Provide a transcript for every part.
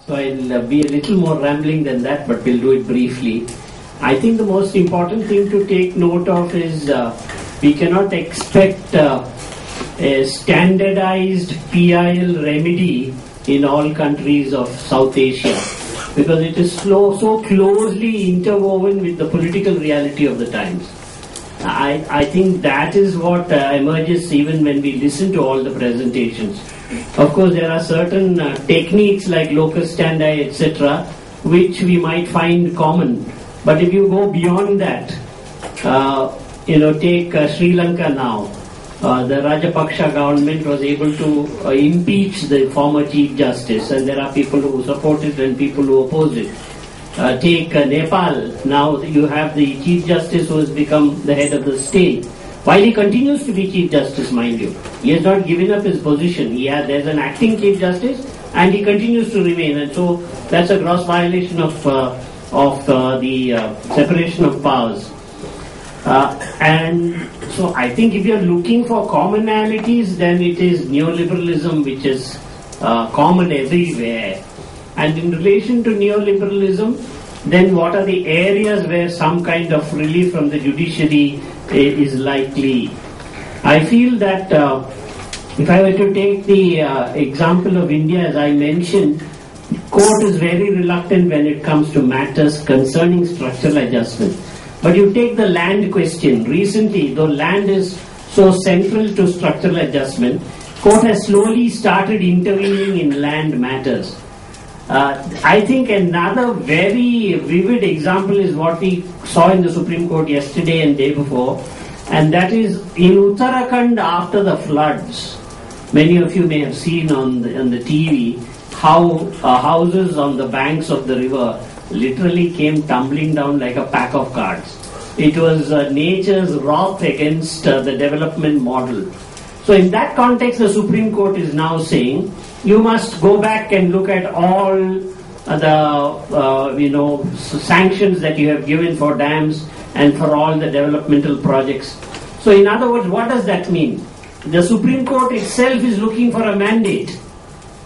So I'll be a little more rambling than that, but we'll do it briefly. I think the most important thing to take note of is we cannot expect a standardized PIL remedy in all countries of South Asia, because it is so closely interwoven with the political reality of the times. I think that is what emerges even when we listen to all the presentations. Of course, there are certain techniques like locus standi, etc., which we might find common. But if you go beyond that, take Sri Lanka now. The Rajapaksa government was able to impeach the former Chief Justice, and there are people who support it and people who oppose it. Take Nepal. Now you have the Chief Justice who has become the head of the state. While he continues to be Chief Justice, mind you, he has not given up his position. There's an acting Chief Justice, and he continues to remain. And so that's a gross violation of the separation of powers. And so I think if you're looking for commonalities, then it is neoliberalism, which is common everywhere. And in relation to neoliberalism, then what are the areas where some kind of relief from the judiciary is likely? I feel that if I were to take the example of India, as I mentioned, the court is very reluctant when it comes to matters concerning structural adjustment. But you take the land question. Recently, though land is so central to structural adjustment, court has slowly started intervening in land matters. I think another very vivid example is what we saw in the Supreme Court yesterday and day before, and that is in Uttarakhand after the floods. Many of you may have seen on the TV how houses on the banks of the river literally came tumbling down like a pack of cards. It was nature's wrath against the development model. So in that context, the Supreme Court is now saying you must go back and look at all the sanctions that you have given for dams and for all the developmental projects. So in other words, what does that mean? The Supreme Court itself is looking for a mandate.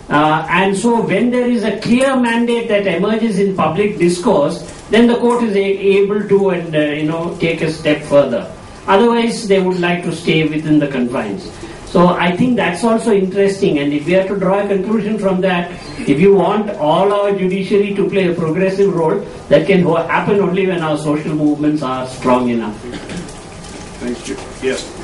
And so when there is a clear mandate that emerges in public discourse, then the court is able to take a step further. Otherwise, they would like to stay within the confines. So I think that's also interesting, and if we are to draw a conclusion from that, if you want all our judiciary to play a progressive role, that can happen only when our social movements are strong enough. Thank you. Yes.